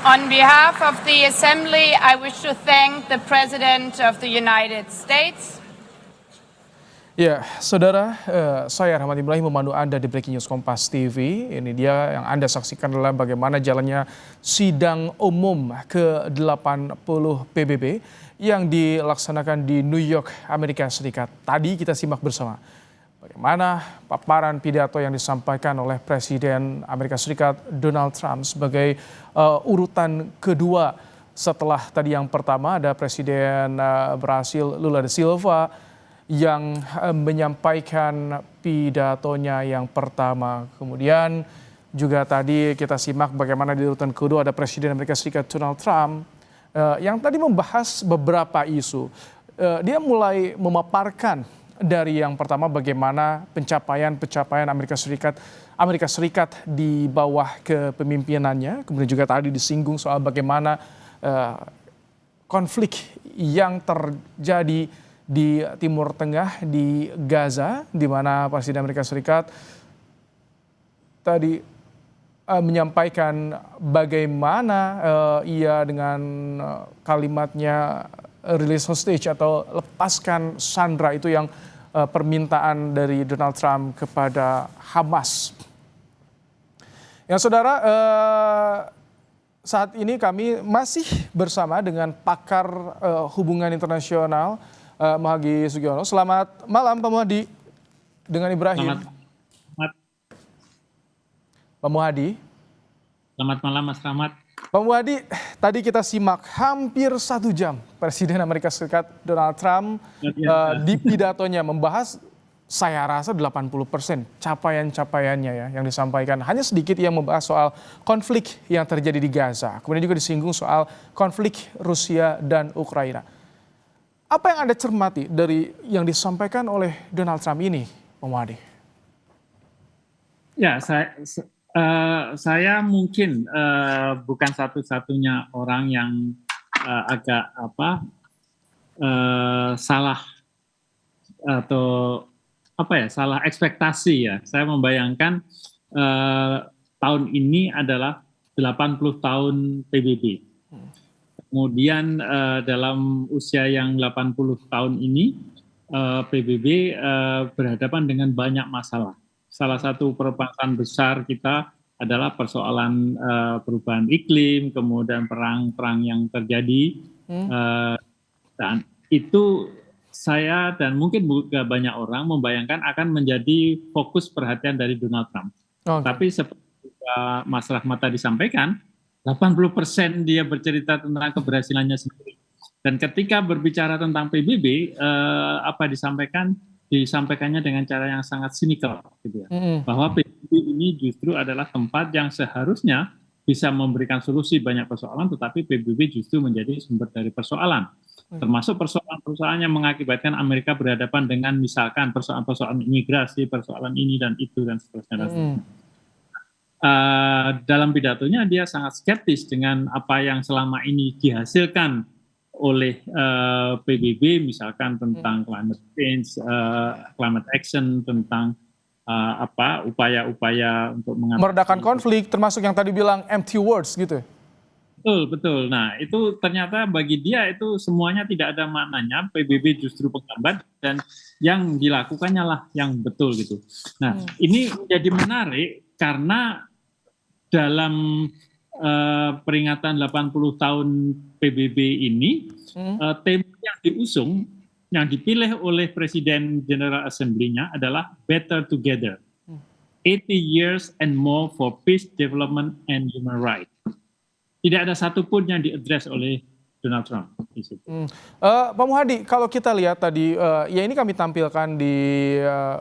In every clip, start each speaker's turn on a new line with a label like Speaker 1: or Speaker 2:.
Speaker 1: On behalf of the Assembly, I wish to thank the President of the United States.
Speaker 2: Ya, saudara, saya Rahmat Ibrahim memandu Anda di Breaking News Kompas TV. Ini dia yang Anda saksikan adalah bagaimana jalannya sidang umum ke-80 PBB yang dilaksanakan di New York, Amerika Serikat. Tadi kita simak bersama bagaimana paparan pidato yang disampaikan oleh Presiden Amerika Serikat Donald Trump sebagai urutan kedua setelah tadi yang pertama ada Presiden Brasil Lula da Silva yang menyampaikan pidatonya yang pertama. Kemudian juga tadi kita simak bagaimana di urutan kedua ada Presiden Amerika Serikat Donald Trump yang tadi membahas beberapa isu. Dia mulai memaparkan dari yang pertama bagaimana pencapaian Amerika Serikat di bawah kepemimpinannya. Kemudian juga tadi disinggung soal bagaimana konflik yang terjadi di Timur Tengah, di Gaza, di mana Presiden Amerika Serikat tadi menyampaikan bagaimana ia dengan kalimatnya release hostage atau lepaskan sandera itu yang permintaan dari Donald Trump kepada Hamas. Ya saudara, saat ini kami masih bersama dengan pakar hubungan internasional Muhadi Sugiono. Selamat malam Pak Muhadi dengan Ibrahim.
Speaker 3: Selamat.
Speaker 2: Pak Muhadi.
Speaker 3: Selamat malam Mas Rahmat.
Speaker 2: Pak Muhadi, tadi kita simak hampir 1 jam Presiden Amerika Serikat Donald Trump di pidatonya membahas saya rasa 80% capaian-capaiannya ya yang disampaikan. Hanya sedikit yang membahas soal konflik yang terjadi di Gaza. Kemudian juga disinggung soal konflik Rusia dan Ukraina. Apa yang Anda cermati dari yang disampaikan oleh Donald Trump ini, Pak Muhadi?
Speaker 3: Ya, saya mungkin bukan satu-satunya orang yang agak salah atau salah ekspektasi ya. Saya membayangkan tahun ini adalah 80 tahun PBB. Kemudian dalam usia yang 80 tahun ini PBB berhadapan dengan banyak masalah. Salah satu permasalahan besar kita adalah persoalan perubahan iklim, kemudian perang-perang yang terjadi. Dan itu saya dan mungkin juga banyak orang membayangkan akan menjadi fokus perhatian dari Donald Trump. Tapi seperti Mas Rahmat tadi disampaikan, 80% dia bercerita tentang keberhasilannya sendiri. Dan ketika berbicara tentang PBB, apa disampaikannya dengan cara yang sangat sinikal, gitu ya. Bahwa PBB ini justru adalah tempat yang seharusnya bisa memberikan solusi banyak persoalan, tetapi PBB justru menjadi sumber dari persoalan. Termasuk persoalan-persoalan yang mengakibatkan Amerika berhadapan dengan misalkan persoalan-persoalan imigrasi, persoalan ini dan itu dan seterusnya. Dalam pidatonya dia sangat skeptis dengan apa yang selama ini dihasilkan oleh PBB, misalkan tentang climate change, climate action, tentang upaya-upaya untuk
Speaker 2: meredakan konflik, termasuk yang tadi bilang empty words gitu.
Speaker 3: Betul. Nah itu ternyata bagi dia itu semuanya tidak ada maknanya. PBB justru penghambat dan yang dilakukannya lah yang betul gitu. Nah ini menjadi menarik karena dalam peringatan 80 tahun PBB ini, tema yang diusung, yang dipilih oleh Presiden General Assembly-nya adalah Better Together. 80 years and more for peace, development, and human rights. Tidak ada satupun yang diadres oleh Donald Trump di situ.
Speaker 2: Pak Muhadi, kalau kita lihat tadi, ya ini kami tampilkan di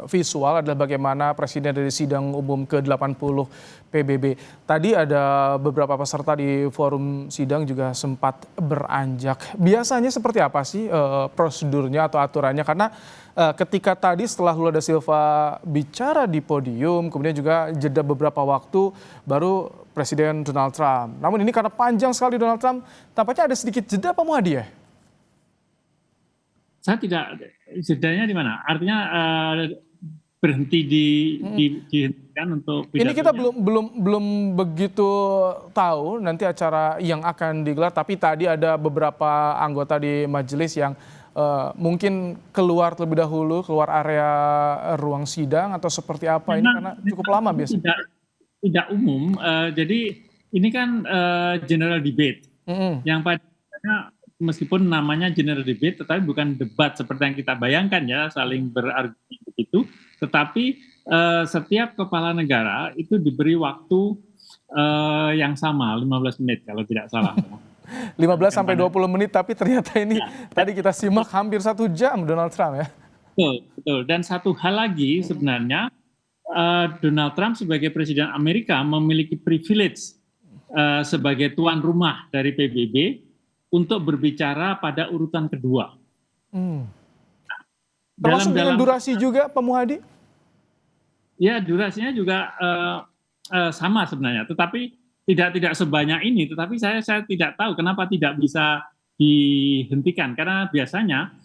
Speaker 2: visual adalah bagaimana Presiden dari sidang umum ke-80 PBB. Tadi ada beberapa peserta di forum sidang juga sempat beranjak. Biasanya seperti apa sih prosedurnya atau aturannya? Karena ketika tadi setelah Lula da Silva bicara di podium, kemudian juga jeda beberapa waktu baru Presiden Donald Trump. Namun ini karena panjang sekali Donald Trump, tampaknya ada sedikit jeda Pak Muhadi ya?
Speaker 3: Saya tidak, jedanya di mana? Artinya berhenti dihentikan untuk
Speaker 2: Ini kita
Speaker 3: pidatonya.
Speaker 2: belum begitu tahu nanti acara yang akan digelar, tapi tadi ada beberapa anggota di majelis yang mungkin keluar terlebih dahulu, keluar area ruang sidang atau seperti apa ini karena cukup lama biasanya.
Speaker 3: Tidak umum. Jadi ini kan general debate yang pada meskipun namanya general debate, tetapi bukan debat seperti yang kita bayangkan ya, saling berargumen begitu. Tetapi setiap kepala negara itu diberi waktu yang sama, 15 menit kalau tidak salah.
Speaker 2: 15 sampai 20 menit, tapi ternyata ini tadi kita simak hampir 1 jam Donald Trump ya.
Speaker 3: Betul, betul. Dan satu hal lagi sebenarnya, Donald Trump sebagai Presiden Amerika memiliki privilege sebagai tuan rumah dari PBB untuk berbicara pada urutan kedua.
Speaker 2: Termasuk dengan durasi juga, Pak Muhadi?
Speaker 3: Ya, durasinya juga sama sebenarnya, tetapi tidak sebanyak ini. Tetapi saya tidak tahu kenapa tidak bisa dihentikan, karena biasanya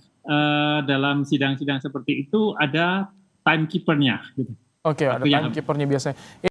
Speaker 3: dalam sidang-sidang seperti itu ada timekeeper-nya. Gitu.
Speaker 2: Oke, ada timekeeper-nya biasanya.